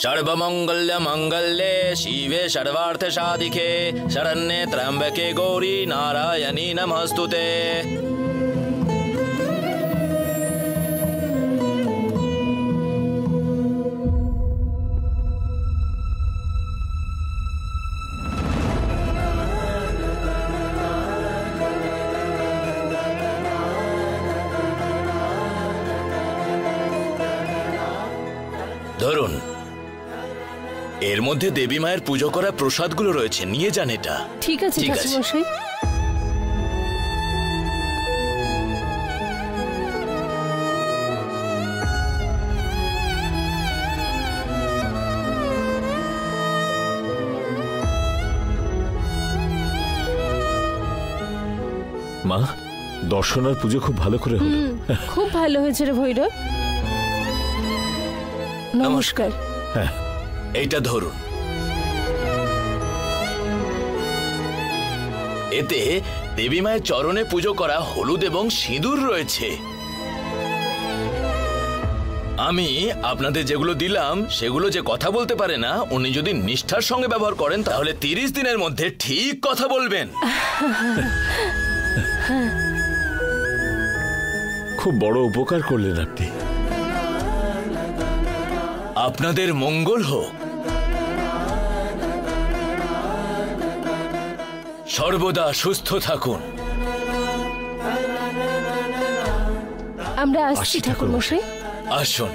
सर्वमंगल्य मंगल्ये शिवे सर्वार्थ साधिके शरण्ये त्र्यंबके गौरी नारायणी नमस्तुते। ধরুন, এর মধ্যে দেবী মায়ের পুজো করা প্রসাদগুলো রয়েছে, নিয়ে যান এটা। ঠিক আছে ঠাকুরমশাই। মা, দর্শন আর পুজো খুব ভালো করে হলো। খুব ভালো হয়েছে রে ভৈরব। নমস্কার। হ্যাঁ, এইটা ধরুন। এতে দেবী মায়ের চরণে পুজো করা হলুদ এবং সিঁদুর রয়েছে। আমি আপনাদের যেগুলো দিলাম সেগুলো যে কথা বলতে পারে না, উনি যদি নিষ্ঠার সঙ্গে ব্যবহার করেন তাহলে 30 দিনের মধ্যে ঠিক কথা বলবেন। খুব বড় উপকার করলেন আপনি। আপনাদের মঙ্গল হোক। সর্বদা সুস্থ থাকুন। আমরা আসছি ঠাকুরমশাই। আসুন।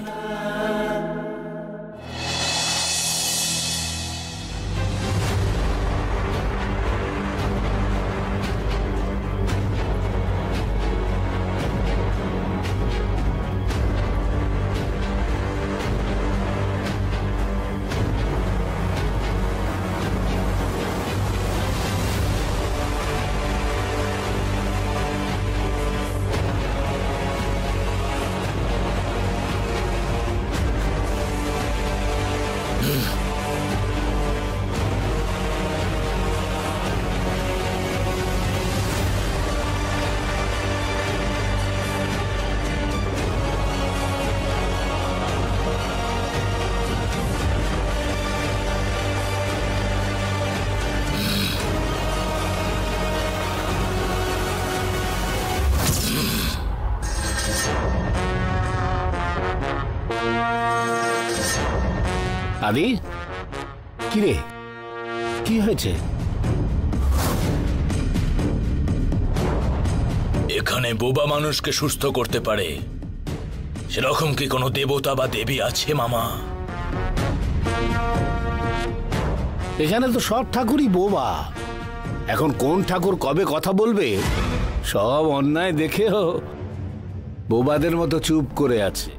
আদি, কি রে, কি হয়েছে? এখানে বোবা মানুষকে সুস্থ করতে পারে সেরকম কি কোনো দেবতা বা দেবী আছে মামা? এখানে তো সব ঠাকুরই বোবা। এখন কোন ঠাকুর কবে কথা বলবে সব অন্যায় দেখেও বোবাদের মতো চুপ করে আছে।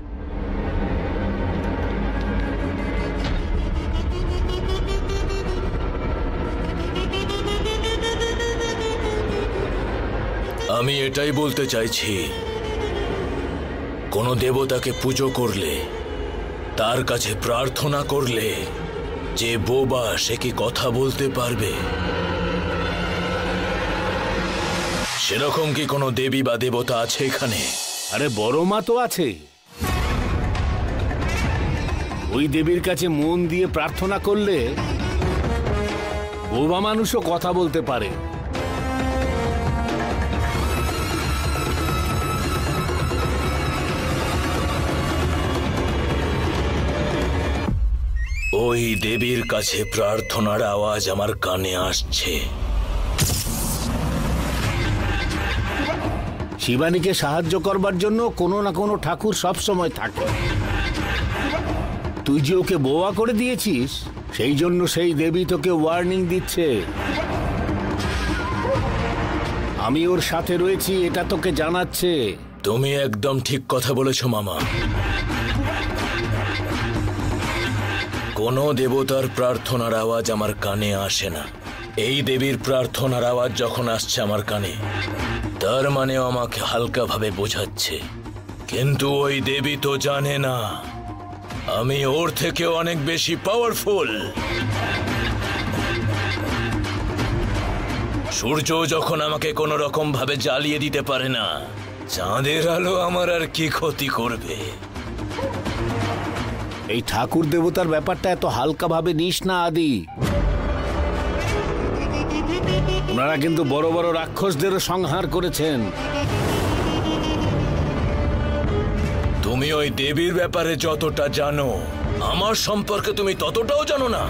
আমি এটাই বলতে চাইছি, কোনো দেবতাকে পুজো করলে, তার কাছে প্রার্থনা করলে যে বোবা সে কি কথা বলতে পারবে? সেরকম কি কোনো দেবী বা দেবতা আছে এখানে? আরে বড় মা তো আছে। ওই দেবীর কাছে মন দিয়ে প্রার্থনা করলে বোবা মানুষও কথা বলতে পারে। ওই দেবীর কাছে প্রার্থনার আওয়াজ আমার কানে আসছে। শিবানীকে সাহায্য করবার জন্য কোনো না কোনো ঠাকুর সব সময় থাকে। তুই যে ওকে বোবা করে দিয়েছিস, সেই জন্য সেই দেবী তোকে ওয়ার্নিং দিচ্ছে। আমি ওর সাথে রয়েছি এটা তোকে জানাচ্ছে। তুমি একদম ঠিক কথা বলেছ মামা। কোনো দেবতার প্রার্থনার আওয়াজ আমার কানে আসে না। এই দেবীর প্রার্থনার আওয়াজ যখন আসছে আমার কানে, তার মানে আমাকে হালকাভাবে বোঝাচ্ছে। কিন্তু ওই দেবী তো জানে না আমি ওর থেকে অনেক বেশি পাওয়ারফুল। সূর্য যখন আমাকে কোনো রকম ভাবে জ্বালিয়ে দিতে পারে না, চাঁদের আলো আমার আর কি ক্ষতি করবে? এই ঠাকুর দেবতার ব্যাপারটা এত হালকা ভাবে নিস না আদি। ওনারা কিন্তু বড় বড় রাক্ষসদেরও সংহার করেছেন। তুমি ওই দেবীর ব্যাপারে যতটা জানো আমার সম্পর্কে তুমি ততটাও জানো না।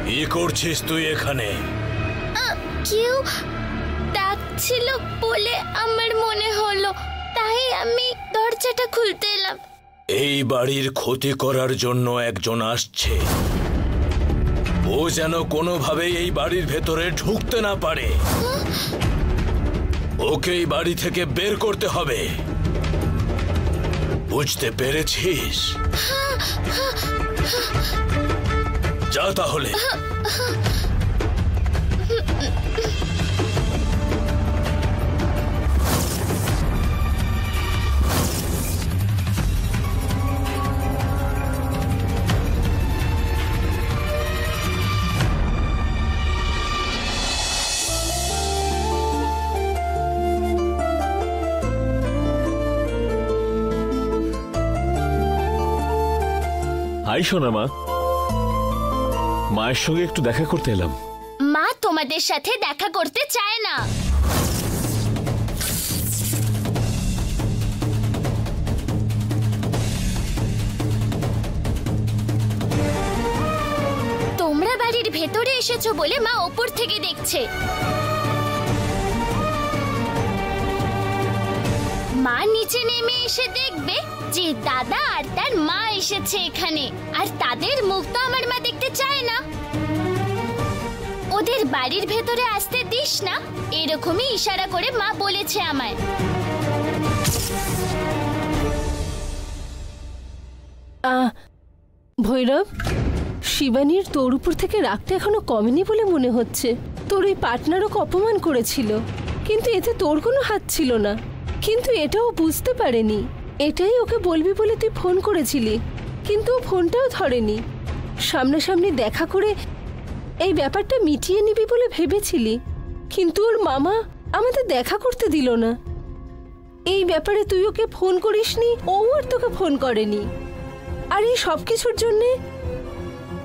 কি করছিস তুই এখানে? কেউ ডাকছিল বলে আমার মনে হলো, তাই আমি দরজাটা খুলতে এলাম। এই বাড়ির ক্ষতি করার জন্য একজন আসছে। ও যেন কোনোভাবেই এই বাড়ির ভেতরে ঢুকতে না পারে। ওকে এই বাড়ি থেকে বের করতে হবে, বুঝতে পেরেছিস? যা তাহলে। হাই সোনা মা, মায়ের সঙ্গে একটু দেখা করতে এলাম। মা তোমাদের সাথে দেখা করতে চায় না। তোমরা বাড়ির ভেতরে এসেছো বলে মা ওপর থেকে দেখছে। মা নিচে নেমে এসে দেখবে যে দাদা আর তার মা এসেছে এখানে, আর তাদের মুখ তো আমার মা দেখতে চায় না। ওদের বাড়ির ভেতরে আসতে দিস না, এরকমই ইশারা করে মা বলেছে আমায়। ভৈরব, শিবানীর তোর উপর থেকে রাগটা এখনো কমেনি বলে মনে হচ্ছে। তোর ওই পার্টনারও অপমান করেছিল, কিন্তু এতে তোর কোনো হাত ছিল না। কিন্তু এটাও বুঝতে পারেনি। এটাই ওকে বলবি বলে তুই ফোন করেছিলি, কিন্তু ও ফোনটাও ধরেনি। সামনাসামনি দেখা করে এই ব্যাপারটা মিটিয়ে নিবি বলে ভেবেছিলি, কিন্তু ওর মামা আমাদের দেখা করতে দিল না। এই ব্যাপারে তুই ওকে ফোন করিসনি, ও আর তোকে ফোন করেনি। আর এই সব কিছুর জন্যে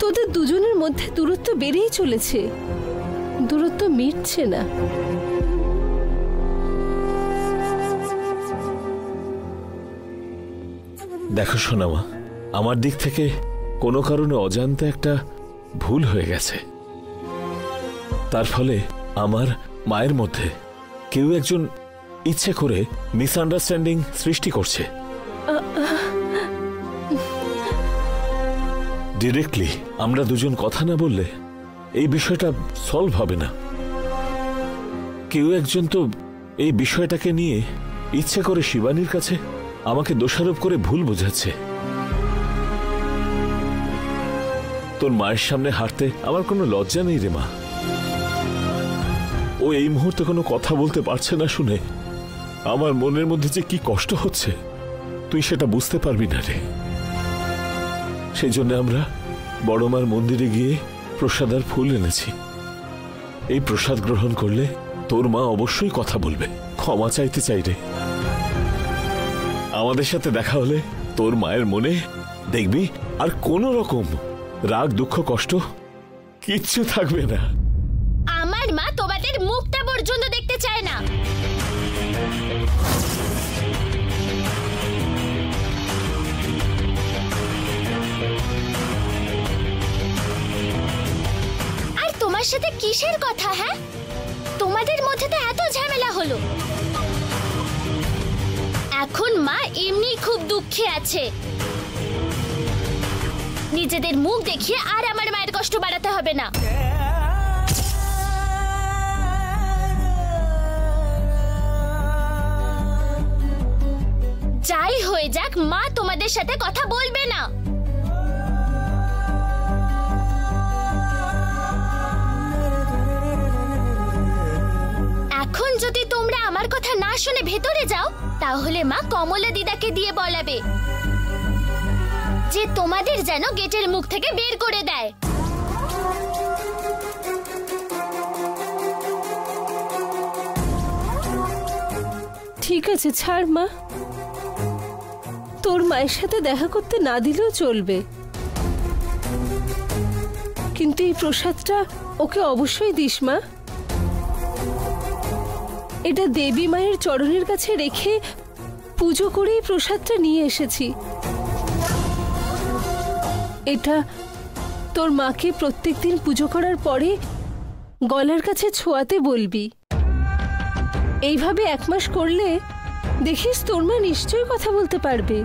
তোদের দুজনের মধ্যে দূরত্ব বেড়েই চলেছে, দূরত্ব মিটছে না। দেখো সোনা মা, আমার দিক থেকে কোনো কারণে অজান্তে একটা ভুল হয়ে গেছে। তার ফলে আমার মায়ের মধ্যে কেউ একজন ইচ্ছে করে মিসআন্ডারস্ট্যান্ডিং সৃষ্টি করছে। ডিরেক্টলি আমরা দুজন কথা না বললে এই বিষয়টা সলভ হবে না। কেউ একজন তো এই বিষয়টাকে নিয়ে ইচ্ছে করে শিবানীর কাছে আমাকে দোষারোপ করে ভুল বোঝাচ্ছে। তোর মায়ের সামনে হাঁটতে আমার কোনো লজ্জা নেই রে মা। ও এই মুহূর্তে কোনো কথা বলতে পারছে না শুনে আমার মনের মধ্যে যে কি কষ্ট হচ্ছে তুই সেটা বুঝতে পারবি না রে। সেই জন্য আমরা বড় মার মন্দিরে গিয়ে প্রসাদ আর ফুল এনেছি। এই প্রসাদ গ্রহণ করলে তোর মা অবশ্যই কথা বলবে, ক্ষমা চাইতে চাই রে। আমাদের সাথে দেখা হলে তোর মায়ের মনে দেখবি আর কোনো রকম রাগ, দুঃখ, কষ্ট কিচ্ছু থাকবে না। আমার মা তোমাদের মুখটা পর্যন্ত দেখতে চায় না। আর তোমার সাথে কিসের কথা? হ্যাঁ, তোমাদের মধ্যে তো এত ঝামেলা হলো। এখন মা এমনি খুব দুঃখে আছে। নিজেদের মুখ দেখিয়ে আর আমার মায়ের কষ্ট বাড়াতে হবে না। যাই হয়ে যাক, মা তোমাদের সাথে কথা বলবে না। এখন যদি তোমরা আমার কথা না শুনে ভেতরে যাও, তাহলে মা কমলা দিদাকে দিয়ে বলাবে যে তোমাদের যেন গেটের মুখ থেকে বের করে দেয়। ঠিক আছে, ছাড় মা। তোর মায়ের সাথে দেখা করতে না দিলেও চলবে, কিন্তু এই প্রসাদটা ওকে অবশ্যই দিস মা। এটা দেবী মায়ের চরণের কাছে রেখে পুজো করে এই প্রসাদটা নিয়ে এসেছি। এটা তোর মাকে প্রত্যেকদিন পুজো করার পরে গলার কাছে ছোঁয়াতে বলবি। এইভাবে 1 মাস করলে দেখিস তোর মা নিশ্চয়ই কথা বলতে পারবে।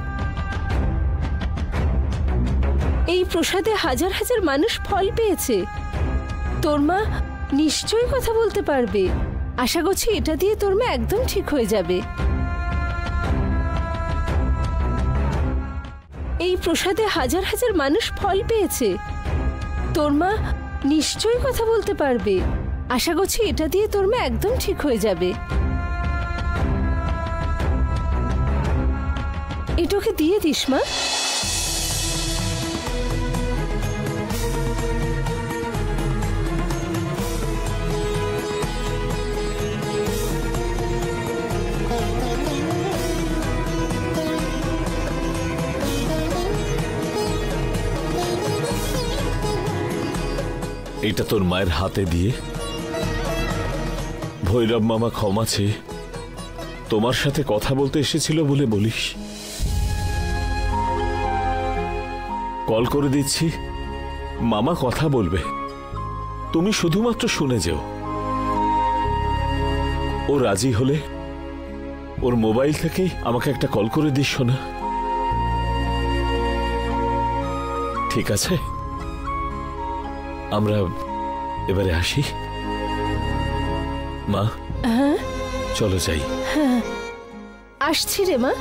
এই প্রসাদে হাজার হাজার মানুষ ফল পেয়েছে, তোর মা নিশ্চয়ই কথা বলতে পারবে। আশা করছি এটা দিয়ে তোর মা একদম ঠিক হয়ে যাবে। এই প্রসাদে হাজার হাজার মানুষ ফল পেয়েছে, তোর মা নিশ্চয়ই কথা বলতে পারবে। আশা করছি এটা দিয়ে তোর মা একদম ঠিক হয়ে যাবে। এটাকে দিয়ে দিস মা। এটা তোর মায়ের হাতে দিয়ে ভৈরব মামা ক্ষমা চেয়ে তোমার সাথে কথা বলতে এসেছিল বলে বলিস। কল করে দিচ্ছি, মামা কথা বলবে, তুমি শুধুমাত্র শুনে যেও। ও রাজি হলে ওর মোবাইল থেকেই আমাকে একটা কল করে দিস শোনা। ঠিক আছে, আমরা এবারে আসি। মা, হ্যাঁ চলো যাই। হ্যাঁ, আসছি রে মা।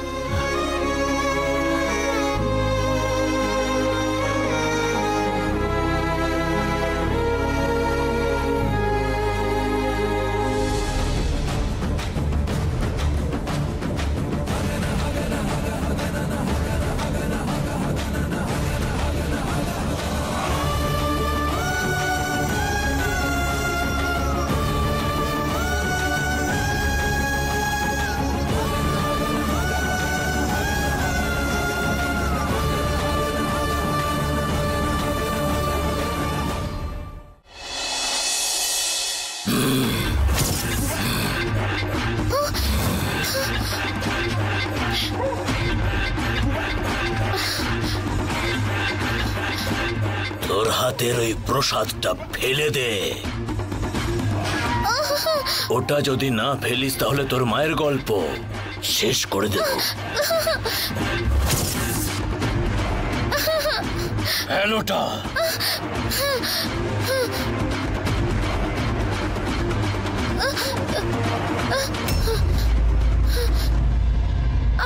তোর হাতের ওই প্রসাদটা ফেলে দে। ওটা যদি না ফেলিস তাহলে তোর মায়ের গল্প শেষ করে দেব। হ্যালোটা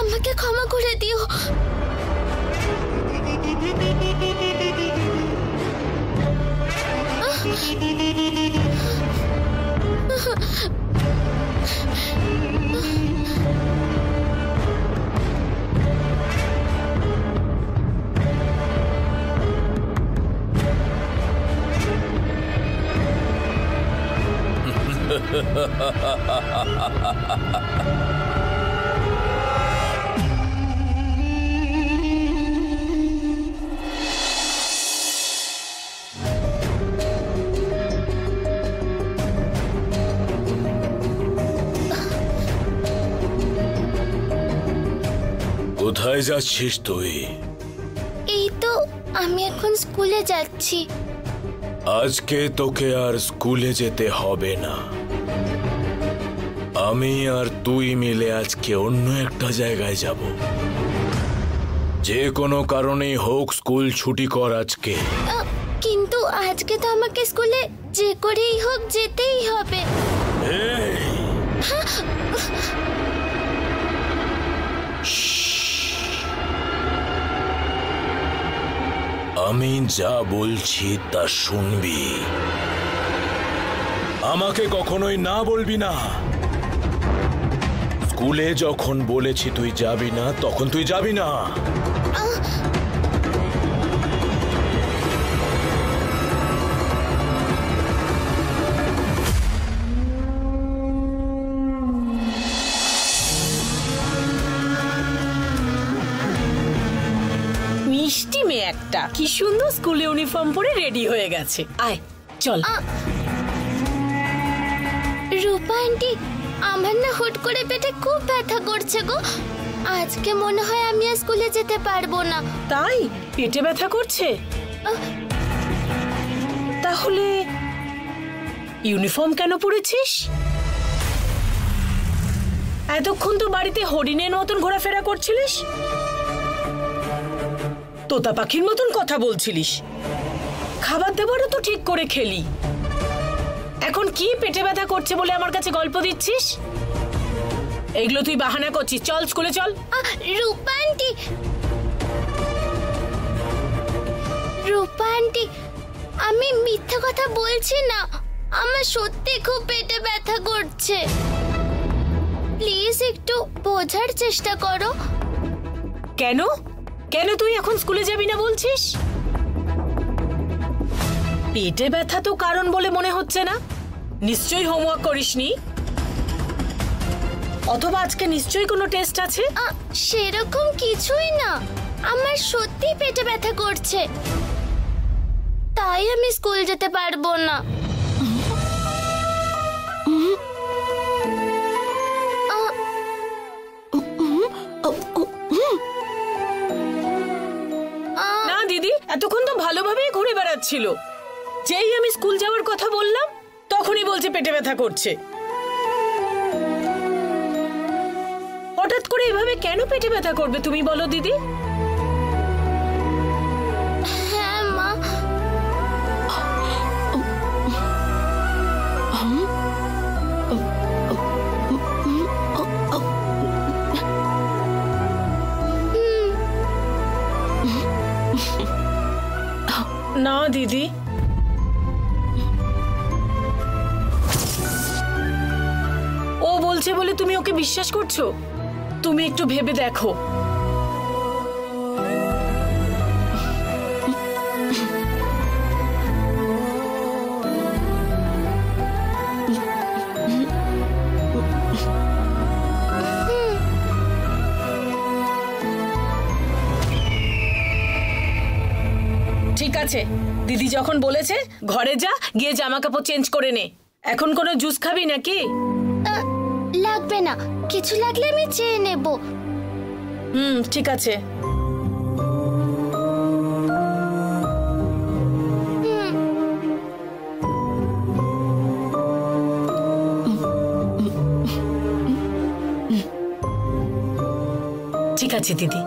আমাকে ক্ষমা করে দিও। কোথায় যাচ্ছিস তুই? এই তো আমি এখন স্কুলে যাচ্ছি। আজকে তোকে আর স্কুলে যেতে হবে না। আমি আর তুই মিলে আজকে অন্য একটা জায়গায় যাব। যে কোনো কারণেই হোক স্কুল ছুটি কর আজকে। কিন্তু আজকে তো আমাকে স্কুলে যে করেই হোক যেতেই হবে। এই! আমি যা বলছি তা শুনবি। আমাকে কখনোই না বলবি না। স্কুলে যখন বলেছি তুই যাবি না তখন তুই যাবি না। মিষ্টি মেয়ে একটা, কি সুন্দর স্কুল ইউনিফর্ম পরে রেডি হয়ে গেছে। আয় চল। রূপা আন্টি, আমার না হুট করে পেটে খুব ব্যথা করছে গো। আজকে মনে হয় আমি আর স্কুলে যেতে পারবো না। তাই পেটে ব্যথা করছে? তাহলে ইউনিফর্ম কেন পরেছিস? এতক্ষণ তো বাড়িতে হরিণের মতন ঘোরাফেরা করছিলিস, তোতা পাখির মতন কথা বলছিলিস, খাবার দাবারও তো ঠিক করে খেলি। এখন কি পেটে ব্যথা করছে বলে আমার কাছে গল্প দিচ্ছিস? এগুলো তুই বাহানা করছিস। চল স্কুলে চল। রূপা আন্টি, রূপা আন্টি, আমি মিথ্যা কথা বলছি না। আমার সত্যি খুব পেটে ব্যথা করছে। প্লিজ একটু বোঝার চেষ্টা করো। কেন কেন তুই এখন স্কুলে যাবি না বলছিস? পেটে ব্যথা তো কারণ বলে মনে হচ্ছে না। নিশ্চয়ই হোমওয়ার্ক করিসনি, অথবা আজকে নিশ্চয়ই কোনো টেস্ট আছে। সেরকম কিছুই না, আমার সত্যি পেটে ব্যথা করছে, তাই আমি স্কুল যেতে পারবো না। না দিদি, এতক্ষণ তো ভালোভাবেই ঘুরে বেড়াচ্ছিল। যেই আমি স্কুল যাওয়ার কথা বললাম তখনই বলছে পেটে ব্যথা করছে। হঠাৎ করে এভাবে কেন পেটে ব্যথা করবে তুমি বলো দিদি? হ্যাঁ মা, না দিদি, ও বলছে বলে তুমি ওকে বিশ্বাস করছো? তুমি একটু ভেবে দেখো। ঠিক আছে, দিদি যখন বলেছে ঘরে যা, গিয়ে জামা কাপড় চেঞ্জ করে নে। এখন কোনো জুস খাবি নাকি? লাগবে না, কিছু লাগলে আমি চেয়ে নেব। ঠিক আছে। ঠিক আছে দিদি।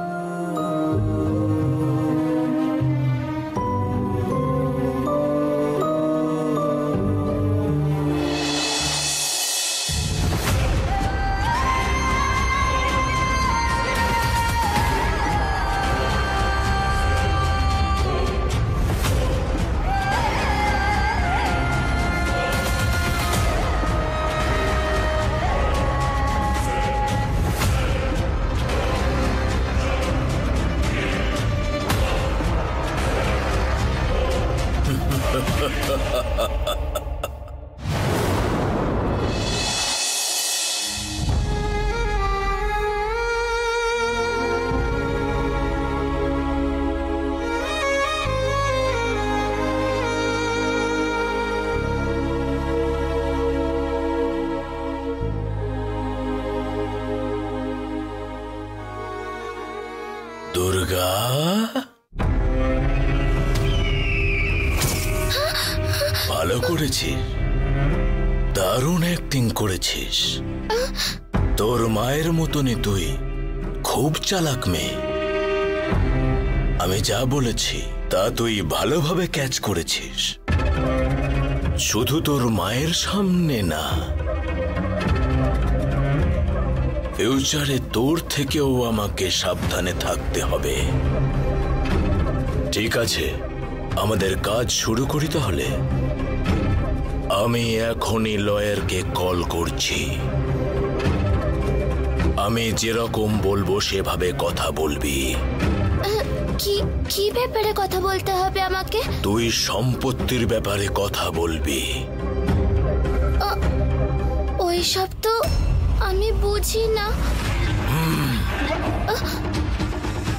দুর্গা, ভালো করেছিস, দারুণ অ্যাক্টিং করেছিস। তোর মায়ের মতনই তুই খুব চালাক মেয়ে। আমি যা বলেছি তা তুই ভালোভাবে ক্যাচ করেছিস, শুধু তোর মায়ের সামনে না, ফিউচারে তোর থেকেও আমাকে সাবধানে থাকতে হবে। ঠিক আছে, আমাদের কাজ শুরু করি তাহলে। আমি এখনই লয়ারকে কল করছি। আমি যেরকম বলবো সেভাবে কথা বলবি। কি কি ব্যাপারে কথা বলতে হবে আমাকে? তুই সম্পত্তির ব্যাপারে কথা বলবি। ওইসব তো আমি বুঝি না।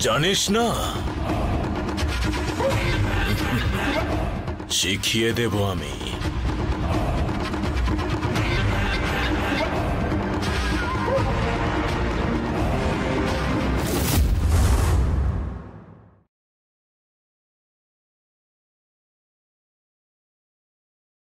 জানিস না? শিখিয়ে দেব আমি।